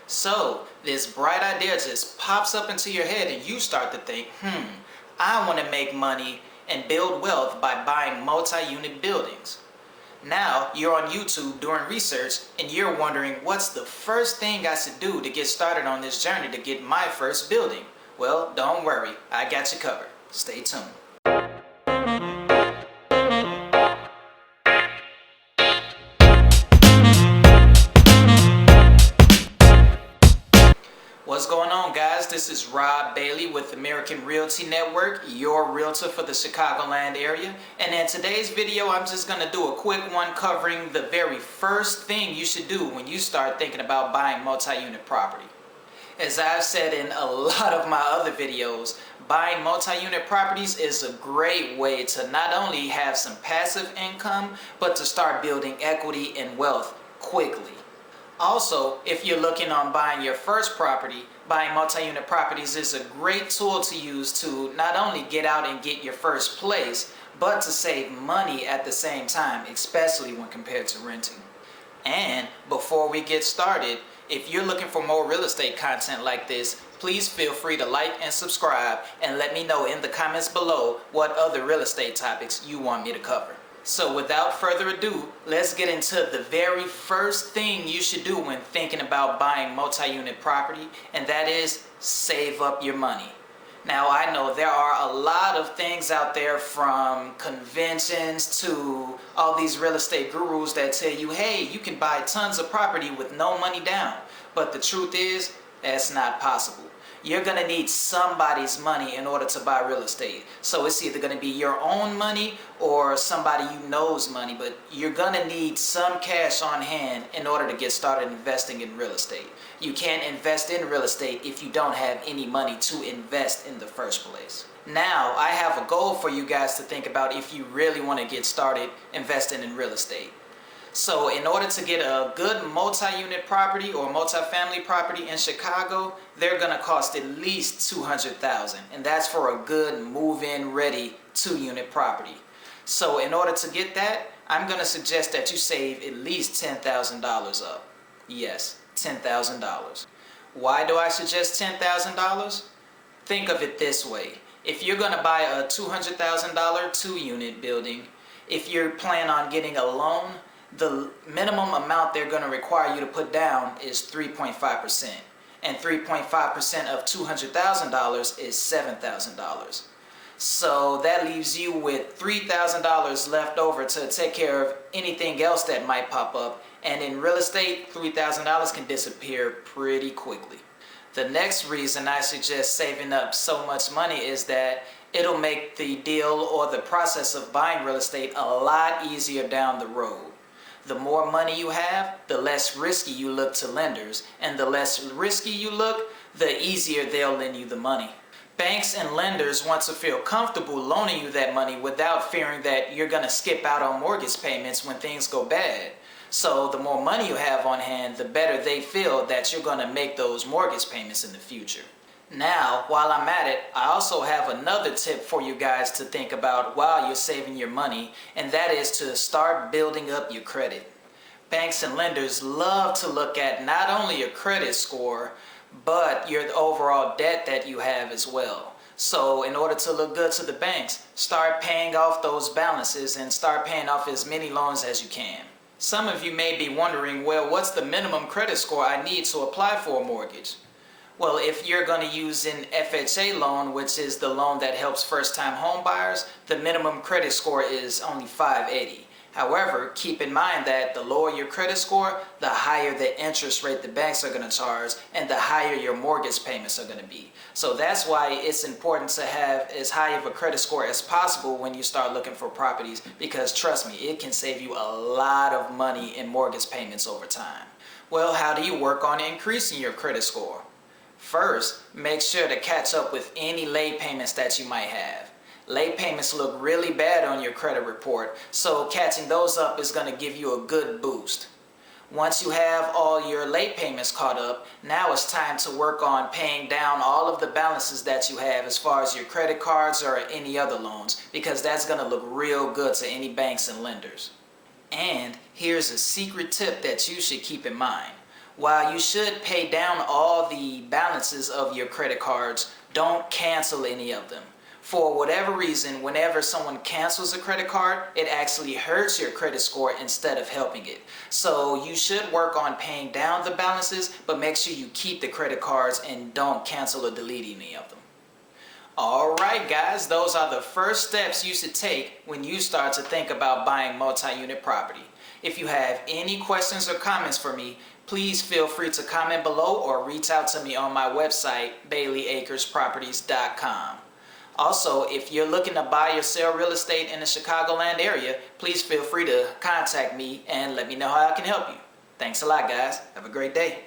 So this bright idea just pops up into your head and you start to think, I want to make money and build wealth by buying multi-unit buildings. Now you're on YouTube doing research and you're wondering what's the first thing I should do to get started on this journey to get my first building. Well, don't worry, I got you covered. Stay tuned. What's going on, guys? This is Rob Bailey with American Realty Network, your realtor for the Chicagoland area. And in today's video, I'm just going to do a quick one covering the very first thing you should do when you start thinking about buying multi-unit property. As I've said in a lot of my other videos, buying multi-unit properties is a great way to not only have some passive income, but to start building equity and wealth quickly. Also, if you're looking on buying your first property, buying multi-unit properties is a great tool to use to not only get out and get your first place, but to save money at the same time, especially when compared to renting. And before we get started, if you're looking for more real estate content like this, please feel free to like and subscribe and let me know in the comments below what other real estate topics you want me to cover. So without further ado, let's get into the very first thing you should do when thinking about buying multi-unit property, and that is save up your money. Now, I know there are a lot of things out there, from conventions to all these real estate gurus that tell you, hey, you can buy tons of property with no money down. But the truth is, that's not possible. You're going to need somebody's money in order to buy real estate. So it's either going to be your own money or somebody you know's money, but you're going to need some cash on hand in order to get started investing in real estate. You can't invest in real estate if you don't have any money to invest in the first place. Now, I have a goal for you guys to think about if you really want to get started investing in real estate. So in order to get a good multi-unit property or multi-family property in Chicago, they're going to cost at least $200,000, and that's for a good move-in ready 2-unit property. So in order to get that, I'm going to suggest that you save at least $10,000 up. Yes, $10,000. Why do I suggest $10,000? Think of it this way. If you're going to buy a $200,000 2-unit building, if you're planning on getting a loan, the minimum amount they're going to require you to put down is 3.5%. And 3.5% of $200,000 is $7,000. So that leaves you with $3,000 left over to take care of anything else that might pop up. And in real estate, $3,000 can disappear pretty quickly. The next reason I suggest saving up so much money is that it'll make the deal or the process of buying real estate a lot easier down the road. The more money you have, the less risky you look to lenders, and the less risky you look, the easier they'll lend you the money. Banks and lenders want to feel comfortable loaning you that money without fearing that you're going to skip out on mortgage payments when things go bad. So the more money you have on hand, the better they feel that you're going to make those mortgage payments in the future. Now, while I'm at it, I also have another tip for you guys to think about while you're saving your money, and that is to start building up your credit. Banks and lenders love to look at not only your credit score, but your overall debt that you have as well. So in order to look good to the banks, start paying off those balances and start paying off as many loans as you can. Some of you may be wondering, well, what's the minimum credit score I need to apply for a mortgage? Well, if you're going to use an FHA loan, which is the loan that helps first-time home buyers, the minimum credit score is only 580. However, keep in mind that the lower your credit score, the higher the interest rate the banks are going to charge, and the higher your mortgage payments are going to be. So that's why it's important to have as high of a credit score as possible when you start looking for properties, because trust me, it can save you a lot of money in mortgage payments over time. Well, how do you work on increasing your credit score? First, make sure to catch up with any late payments that you might have. Late payments look really bad on your credit report, so catching those up is going to give you a good boost. Once you have all your late payments caught up, now it's time to work on paying down all of the balances that you have as far as your credit cards or any other loans, because that's going to look real good to any banks and lenders. And here's a secret tip that you should keep in mind. While you should pay down all the balances of your credit cards, don't cancel any of them. For whatever reason, whenever someone cancels a credit card, it actually hurts your credit score instead of helping it. So you should work on paying down the balances, but make sure you keep the credit cards and don't cancel or delete any of them. Alright guys, those are the first steps you should take when you start to think about buying multi-unit property. If you have any questions or comments for me, please feel free to comment below or reach out to me on my website, BaileyAcresProperties.com. Also, if you're looking to buy or sell real estate in the Chicagoland area, please feel free to contact me and let me know how I can help you. Thanks a lot, guys. Have a great day.